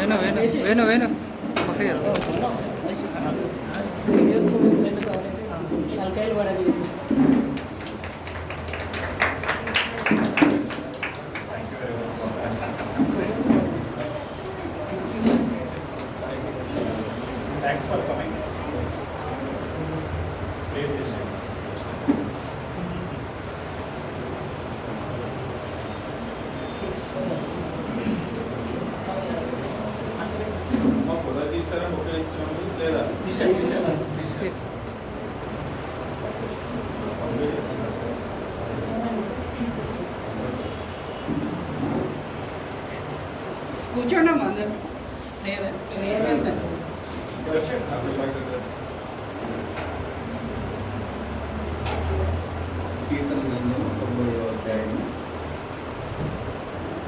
Venu Thanks for coming. మా పొద తీస్తారా ఉపయోగించినప్పుడు లేదా కూర్చోండమ్మా అందరు లేదా కీర్తన గ్రంథం 90వ అధ్యాయం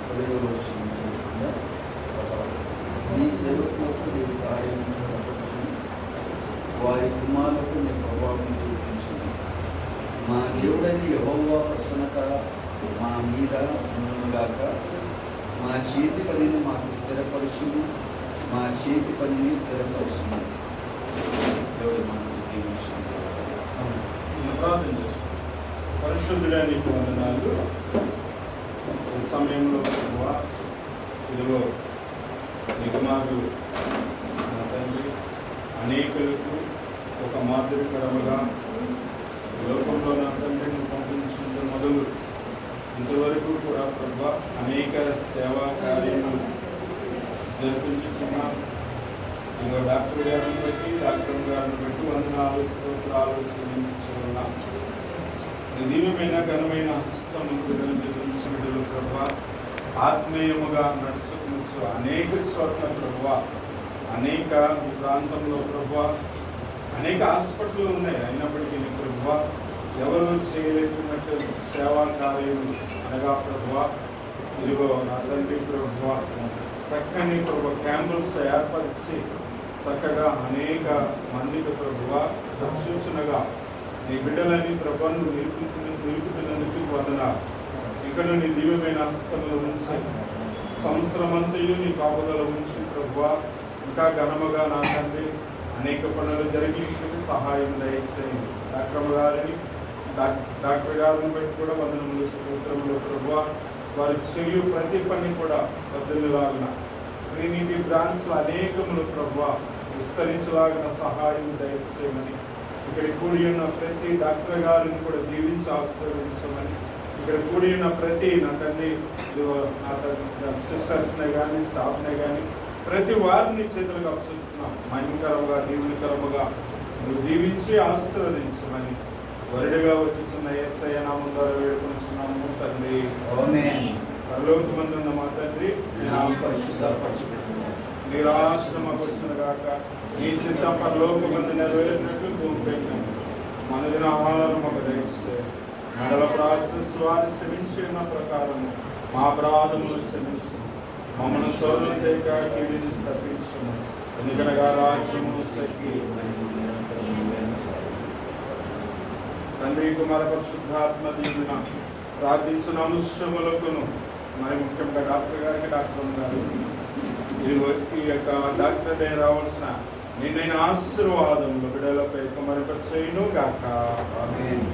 10వ వచనం చదువుకుందాం. నీ సేవకులకు నీవు కార్యం కనపరచు, వారి కుమారులకు నీ ప్రభావం చూపించు. మా దేవుడని యెహోవా ప్రసన్నత మా మీద ఉండునుగాక. మా చేతి పనిని మాకు స్థిరపరచును, మా చేతి పనిని స్థిరపరచును. దేవుడు మనకు దీవించును. ప్రార్థన చేస్తాం. పరిశుద్ధుడా నీకు వందనాలు. ఈ సమయంలో ప్రభువా ఇదిగో నీ కుమారుడు నా తండ్రి అనేకులకు ఒక మాదిరికరముగా లోకంలో నా తండ్రిని పంపించినంత మొదలు ఇంతవరకు కూడా ప్రభువా అనేక సేవా కార్యములు జరిపించుకున్నాం. ఇదిగో డాక్టర్ గారిని బట్టి వందనాలు స్తోత్రాలు చెల్లించుకున్నాం. దివ్యమైన ఘనమైన హస్తములు బిడ్డలు ప్రభువా ఆత్మీయముగా నడుచుకుంటూ అనేక చోట్ల ప్రభువా అనేక ప్రాంతంలో ప్రభువా అనేక హాస్పిటల్ ఉన్నాయి. అయినప్పటికీ ప్రభువా ఎవరు చేయలేకున్నట్టు సేవా కార్యములు అనగా ప్రభువా ఇదిగో నా తండ్రి ప్రభువా చక్కని ప్రభు క్యాంపుల్స్ ఏర్పరిచి చక్కగా అనేక మందికి ప్రభువా సూచనగా నీ బిడ్డలని ప్రభువును నిలుపుతున్నందుకు వందనాలు. ఇక్కడ నీ దివ్యమైన హస్తములు ఉంచి సంవత్సరమంతయు నీ కాపుదల ఉంచి ప్రభువా ఇంకా ఘనముగా నా తండ్రి అనేక పనులు జరిగించడానికి సహాయం దయచేయండి. డాక్టర్ గారిని బట్టి కూడా వందనములు స్తోత్రములు ప్రభువా వారు చేయు ప్రతి పని కూడా పద్ధతిలాగిన ట్రినిటీ బ్రాంచ్లు అనేకములు ప్రభువా విస్తరించలాగిన సహాయం దయచేయమని ఇక్కడ కూడి ఉన్న ప్రతి డాక్టర్ గారిని కూడా దీవించి ఆశీర్వదించమని ఇక్కడ కూడి ఉన్న ప్రతి నా తండ్రి నా సిస్టర్స్నే కానీ స్టాఫ్నే కానీ ప్రతి వారిని చేతులుగా అప్పచెప్తున్నాం. మహిమకరముగా దీవునికరముగా నువ్వు దీవించి ఆశీర్వదించమని వరుడిగా వచ్చిన యేసయ్య నామం ద్వారా వేడుకొనుచున్నాము తండ్రి. పరలోకమందున్న మా తండ్రి నీ రాష్ట్రం వచ్చిన గాక, నీ చిత్తం పరలోకమందు నెరవేరినట్లు భూమిపై మనదిన ఆహారం మాకు దయచేస్తే మెడల ప్రార్థిస్వాన్ని క్షమించి ఉన్న ప్రకారం మా అపరాధములు క్షమించు, మమ్మల్ని సోదరుల దగ్గర కీడిని తప్పించము. ఎందుకనగా రాజ్యము శక్తి తండ్రి కుమార పరిశుద్ధాత్మ దీవెన ప్రార్థించిన అనుష్యములకును మరి ముఖ్యంగా డాక్టర్ గారికి డాక్టర్ గారు ఈ యొక్క డాక్టర్ డే రావాల్సిన నిన్నైన ఆశీర్వాదములు బిడ్డలపై కుమారపరిచేయును గాక. ఆమేన్.